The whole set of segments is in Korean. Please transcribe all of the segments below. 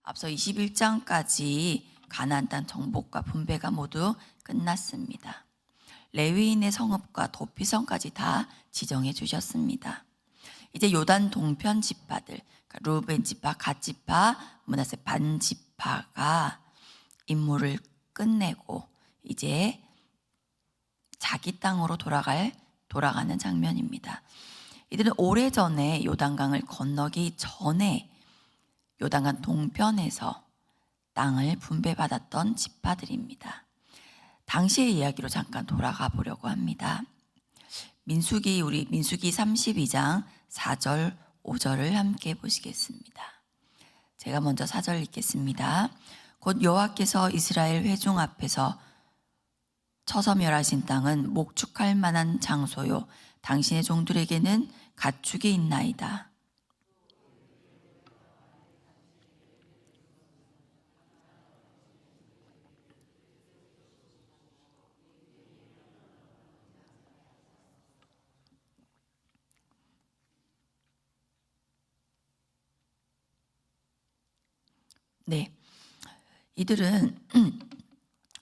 앞서 21장까지 가나안 땅 정복과 분배가 모두 끝났습니다. 레위인의 성읍과 도피성까지 다 지정해 주셨습니다. 이제 요단 동편 지파들, 그러니까 루벤 지파, 갓 지파, 므낫세 반 지파가 임무를 끝내고 이제 자기 땅으로 돌아가는 장면입니다. 이들은 오래전에 요단강을 건너기 전에 요단강 동편에서 땅을 분배받았던 지파들입니다. 당시의 이야기로 잠깐 돌아가 보려고 합니다. 민수기 32장 4절 5절을 함께 보시겠습니다. 제가 먼저 4절 읽겠습니다. 곧 여호와께서 이스라엘 회중 앞에서 쳐서 멸하신 땅은 목축할 만한 장소요 당신의 종들에게는 가축이 있나이다. 네, 이들은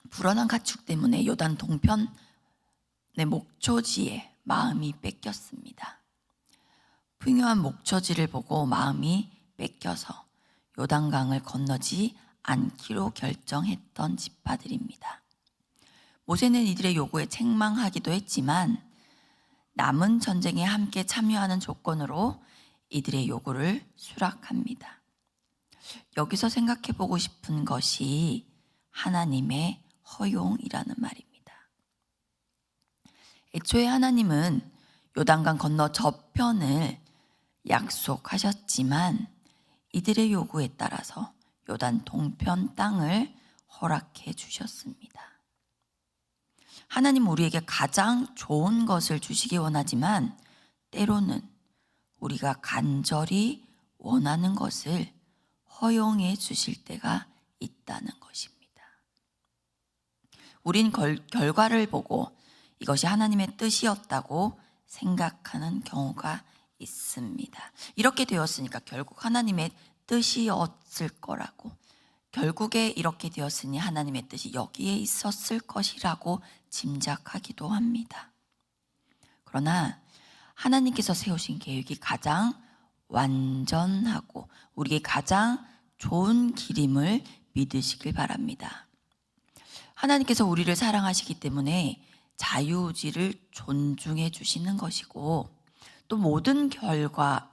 불어난 가축 때문에 요단 동편의 목초지에 마음이 뺏겼습니다. 풍요한 목초지를 보고 마음이 뺏겨서 요단강을 건너지 않기로 결정했던 지파들입니다. 모세는 이들의 요구에 책망하기도 했지만 남은 전쟁에 함께 참여하는 조건으로 이들의 요구를 수락합니다. 여기서 생각해 보고 싶은 것이 하나님의 허용이라는 말입니다. 애초에 하나님은 요단강 건너 저편을 약속하셨지만 이들의 요구에 따라서 요단 동편 땅을 허락해 주셨습니다. 하나님 우리에게 가장 좋은 것을 주시기 원하지만 때로는 우리가 간절히 원하는 것을 허용해 주실 때가 있다는 것입니다. 우린 결과를 보고 이것이 하나님의 뜻이었다고 생각하는 경우가 있습니다. 이렇게 되었으니까 결국 하나님의 뜻이었을 거라고, 결국에 이렇게 되었으니 하나님의 뜻이 여기에 있었을 것이라고 짐작하기도 합니다. 그러나 하나님께서 세우신 계획이 가장 완전하고 우리에게 가장 좋은 길임을 믿으시길 바랍니다. 하나님께서 우리를 사랑하시기 때문에 자유의지를 존중해 주시는 것이고 또 모든 결과,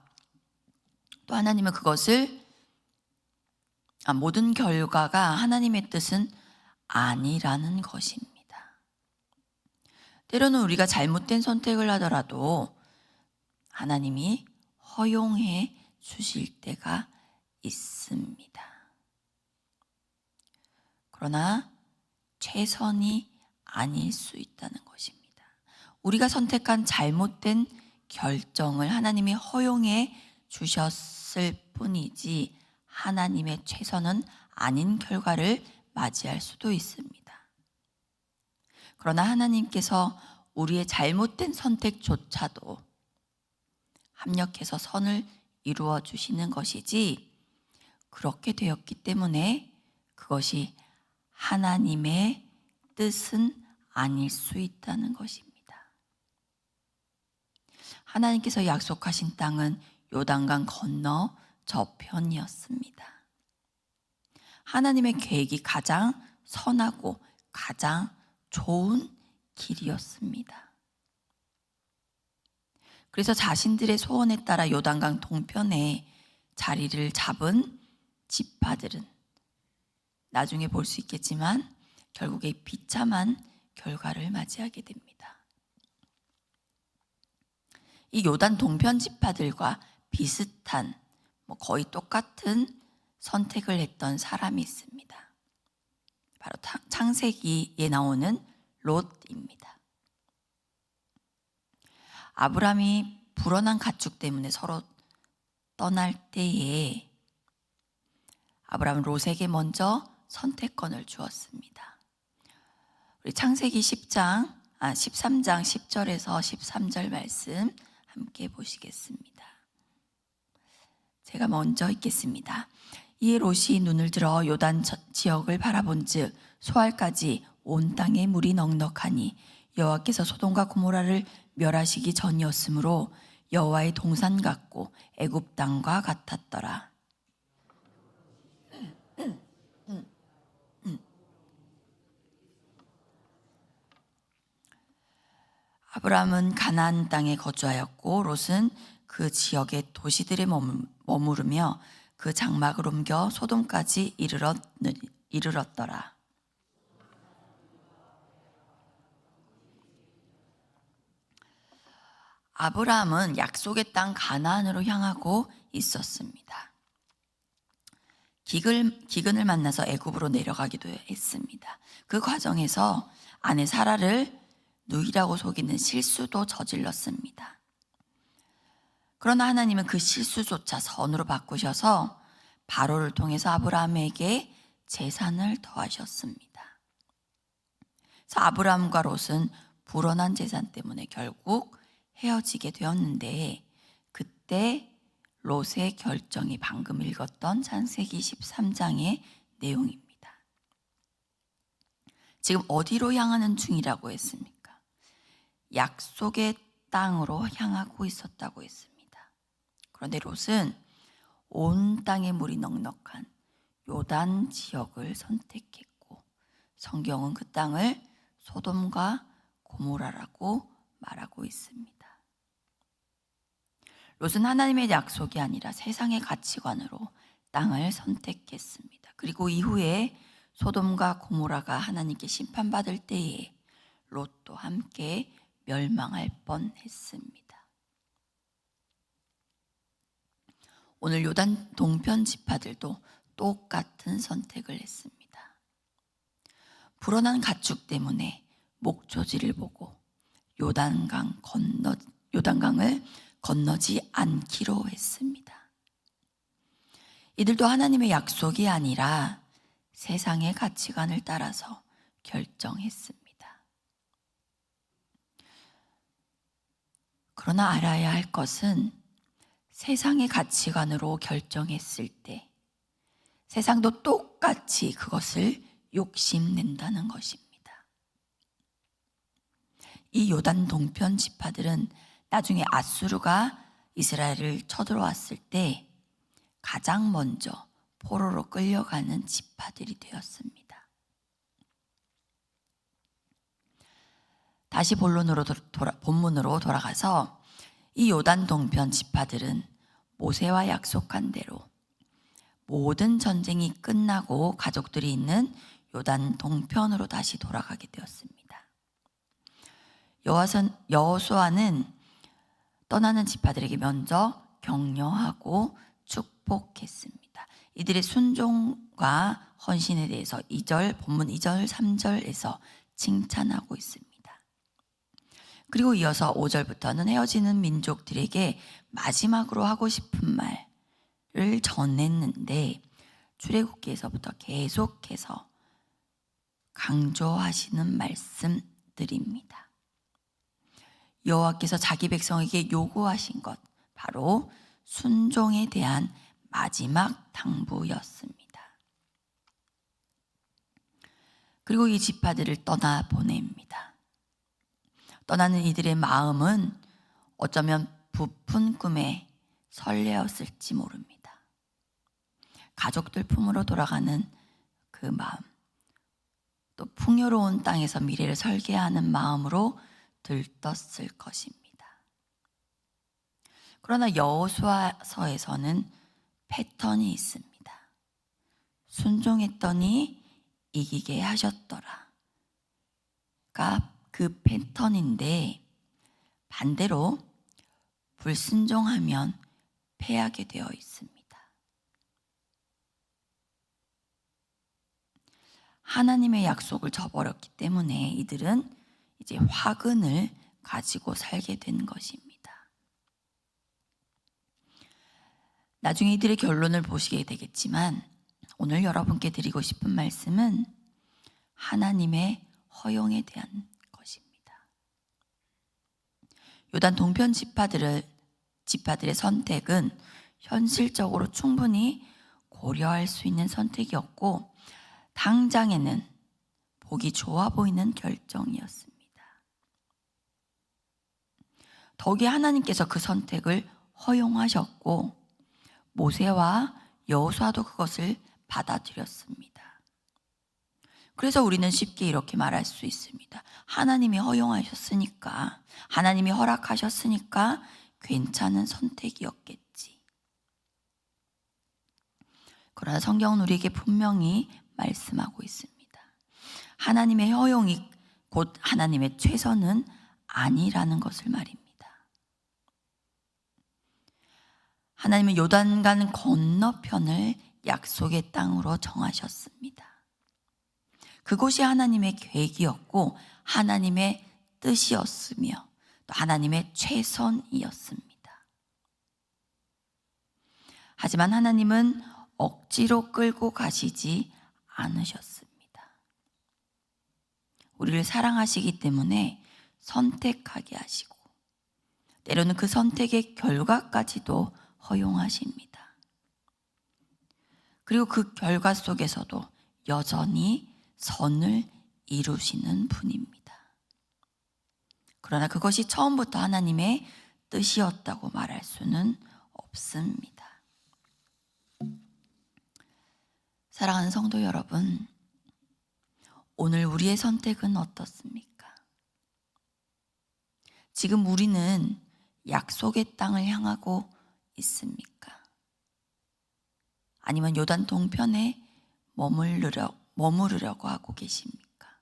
또 하나님은 모든 결과가 하나님의 뜻은 아니라는 것입니다. 때로는 우리가 잘못된 선택을 하더라도 하나님이 허용해 주실 때가 있습니다. 그러나 최선이 아닐 수 있다는 것입니다. 우리가 선택한 잘못된 결정을 하나님이 허용해 주셨을 뿐이지 하나님의 최선은 아닌 결과를 맞이할 수도 있습니다. 그러나 하나님께서 우리의 잘못된 선택조차도 합력해서 선을 이루어 주시는 것이지 그렇게 되었기 때문에 그것이 하나님의 뜻은 아닐 수 있다는 것입니다. 하나님께서 약속하신 땅은 요단강 건너 저편이었습니다. 하나님의 계획이 가장 선하고 가장 좋은 길이었습니다. 그래서 자신들의 소원에 따라 요단강 동편에 자리를 잡은 지파들은 나중에 볼 수 있겠지만 결국에 비참한 결과를 맞이하게 됩니다. 이 요단 동편 지파들과 비슷한 거의 똑같은 선택을 했던 사람이 있습니다. 바로 창세기에 나오는 롯입니다. 아브라함이 불어난 가축 때문에 서로 떠날 때에 아브라함은 롯에게 먼저 선택권을 주었습니다. 우리 창세기 13장 10절에서 13절 말씀 함께 보시겠습니다. 제가 먼저 읽겠습니다. 이에 롯이 눈을 들어 요단 지역을 바라본즉 소알까지 온 땅에 물이 넉넉하니 여호와께서 소돔과 고모라를 멸하시기 전이었으므로 여호와의 동산 같고 애굽 땅과 같았더라. 아브라함은 가나안 땅에 거주하였고 롯은 그 지역의 도시들에 머무르며 그 장막을 옮겨 소돔까지 이르렀더라. 아브라함은 약속의 땅 가나안으로 향하고 있었습니다. 기근을 만나서 애굽으로 내려가기도 했습니다. 그 과정에서 아내 사라를 누이라고 속이는 실수도 저질렀습니다. 그러나 하나님은 그 실수조차 선으로 바꾸셔서 바로를 통해서 아브라함에게 재산을 더하셨습니다. 그래서 아브라함과 롯은 불어난 재산 때문에 결국 헤어지게 되었는데, 그때 롯의 결정이 방금 읽었던 창세기 13장의 내용입니다. 지금 어디로 향하는 중이라고 했습니까? 약속의 땅으로 향하고 있었다고 했습니다. 그런데 롯은 온 땅에 물이 넉넉한 요단 지역을 선택했고, 성경은 그 땅을 소돔과 고모라라고 말하고 있습니다. 롯은 하나님의 약속이 아니라 세상의 가치관으로 땅을 선택했습니다. 그리고 이후에 소돔과 고모라가 하나님께 심판받을 때에 롯도 함께 멸망할 뻔했습니다. 오늘 요단 동편 지파들도 똑같은 선택을 했습니다. 불어난 가축 때문에 목초지를 보고 요단강을 건너지 않기로 했습니다. 이들도 하나님의 약속이 아니라 세상의 가치관을 따라서 결정했습니다. 그러나 알아야 할 것은 세상의 가치관으로 결정했을 때 세상도 똑같이 그것을 욕심낸다는 것입니다. 이 요단 동편 지파들은 나중에 아수르가 이스라엘을 쳐들어왔을 때 가장 먼저 포로로 끌려가는 지파들이 되었습니다. 다시 본문으로 돌아가서 이 요단 동편 지파들은 모세와 약속한 대로 모든 전쟁이 끝나고 가족들이 있는 요단 동편으로 다시 돌아가게 되었습니다. 여호수아는 떠나는 지파들에게 먼저 격려하고 축복했습니다. 이들의 순종과 헌신에 대해서 본문 2절, 3절에서 칭찬하고 있습니다. 그리고 이어서 5절부터는 헤어지는 민족들에게 마지막으로 하고 싶은 말을 전했는데, 출애굽기에서부터 계속해서 강조하시는 말씀들입니다. 여호와께서 자기 백성에게 요구하신 것, 바로 순종에 대한 마지막 당부였습니다. 그리고 이 지파들을 떠나보냅니다. 떠나는 이들의 마음은 어쩌면 부푼 꿈에 설레었을지 모릅니다. 가족들 품으로 돌아가는 그 마음, 또 풍요로운 땅에서 미래를 설계하는 마음으로 들떴을 것입니다. 그러나 여호수아서에서는 패턴이 있습니다. 순종했더니 이기게 하셨더라가 그 패턴인데, 반대로 불순종하면 패하게 되어 있습니다. 하나님의 약속을 저버렸기 때문에 이들은 이제 화근을 가지고 살게 된 것입니다. 나중에 이들의 결론을 보시게 되겠지만, 오늘 여러분께 드리고 싶은 말씀은 하나님의 허용에 대한 것입니다. 요단 동편 지파들의 선택은 현실적으로 충분히 고려할 수 있는 선택이었고 당장에는 보기 좋아 보이는 결정이었습니다. 더욱이 하나님께서 그 선택을 허용하셨고 모세와 여호수아도 그것을 받아들였습니다. 그래서 우리는 쉽게 이렇게 말할 수 있습니다. 하나님이 허용하셨으니까, 하나님이 허락하셨으니까 괜찮은 선택이었겠지. 그러나 성경은 우리에게 분명히 말씀하고 있습니다. 하나님의 허용이 곧 하나님의 최선은 아니라는 것을 말입니다. 하나님은 요단강 건너편을 약속의 땅으로 정하셨습니다. 그곳이 하나님의 계획이었고 하나님의 뜻이었으며 또 하나님의 최선이었습니다. 하지만 하나님은 억지로 끌고 가시지 않으셨습니다. 우리를 사랑하시기 때문에 선택하게 하시고 때로는 그 선택의 결과까지도 허용하십니다. 그리고 그 결과 속에서도 여전히 선을 이루시는 분입니다. 그러나 그것이 처음부터 하나님의 뜻이었다고 말할 수는 없습니다. 사랑하는 성도 여러분, 오늘 우리의 선택은 어떻습니까? 지금 우리는 약속의 땅을 향하고 있습니까? 아니면 요단 동편에 머무르려고 하고 계십니까?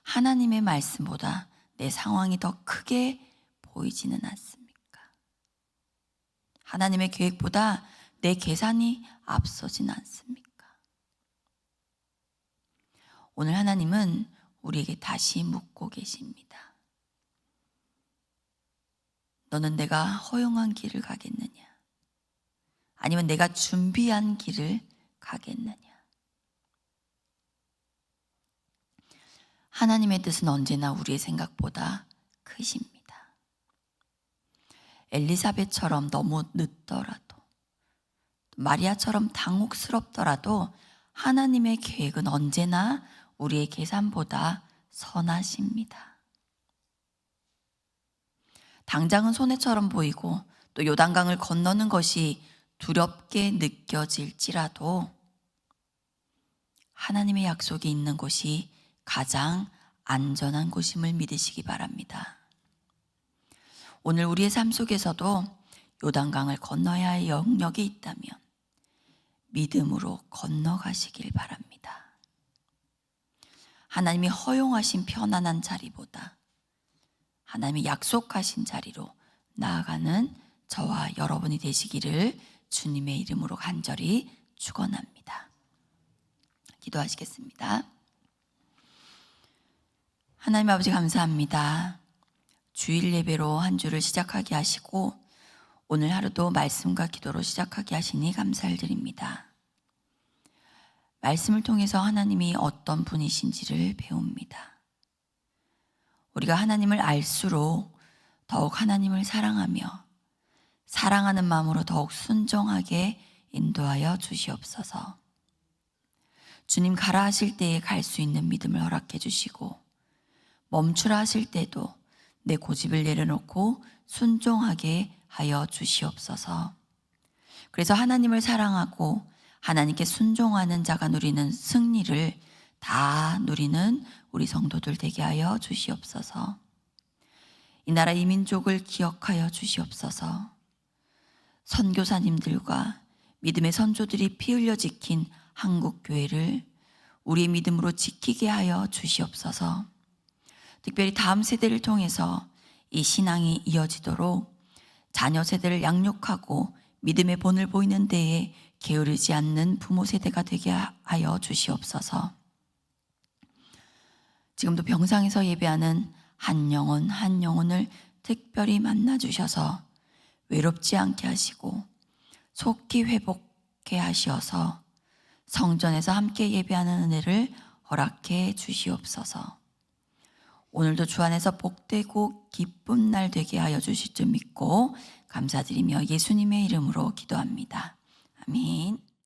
하나님의 말씀보다 내 상황이 더 크게 보이지는 않습니까? 하나님의 계획보다 내 계산이 앞서진 않습니까? 오늘 하나님은 우리에게 다시 묻고 계십니다. 너는 내가 허용한 길을 가겠느냐? 아니면 내가 준비한 길을 가겠느냐? 하나님의 뜻은 언제나 우리의 생각보다 크십니다. 엘리사벳처럼 너무 늦더라도, 마리아처럼 당혹스럽더라도 하나님의 계획은 언제나 우리의 계산보다 선하십니다. 당장은 손해처럼 보이고 또 요단강을 건너는 것이 두렵게 느껴질지라도 하나님의 약속이 있는 곳이 가장 안전한 곳임을 믿으시기 바랍니다. 오늘 우리의 삶 속에서도 요단강을 건너야 할 영역이 있다면 믿음으로 건너가시길 바랍니다. 하나님이 허용하신 편안한 자리보다 하나님이 약속하신 자리로 나아가는 저와 여러분이 되시기를 주님의 이름으로 간절히 축원합니다. 기도하시겠습니다. 하나님 아버지 감사합니다. 주일 예배로 한 주를 시작하게 하시고 오늘 하루도 말씀과 기도로 시작하게 하시니 감사를 드립니다. 말씀을 통해서 하나님이 어떤 분이신지를 배웁니다. 우리가 하나님을 알수록 더욱 하나님을 사랑하며 사랑하는 마음으로 더욱 순종하게 인도하여 주시옵소서. 주님 가라 하실 때에 갈 수 있는 믿음을 허락해 주시고 멈추라 하실 때도 내 고집을 내려놓고 순종하게 하여 주시옵소서. 그래서 하나님을 사랑하고 하나님께 순종하는 자가 누리는 승리를 다 누리는 우리 성도들 되게 하여 주시옵소서. 이 나라 이 민족을 기억하여 주시옵소서. 선교사님들과 믿음의 선조들이 피 흘려 지킨 한국 교회를 우리의 믿음으로 지키게 하여 주시옵소서. 특별히 다음 세대를 통해서 이 신앙이 이어지도록 자녀 세대를 양육하고 믿음의 본을 보이는 데에 게으르지 않는 부모 세대가 되게 하여 주시옵소서. 지금도 병상에서 예배하는 한 영혼 한 영혼을 특별히 만나 주셔서 외롭지 않게 하시고 속히 회복해 하시어서 성전에서 함께 예배하는 은혜를 허락해 주시옵소서. 오늘도 주 안에서 복되고 기쁜 날 되게 하여 주실 줄 믿고 감사드리며 예수님의 이름으로 기도합니다. 아멘.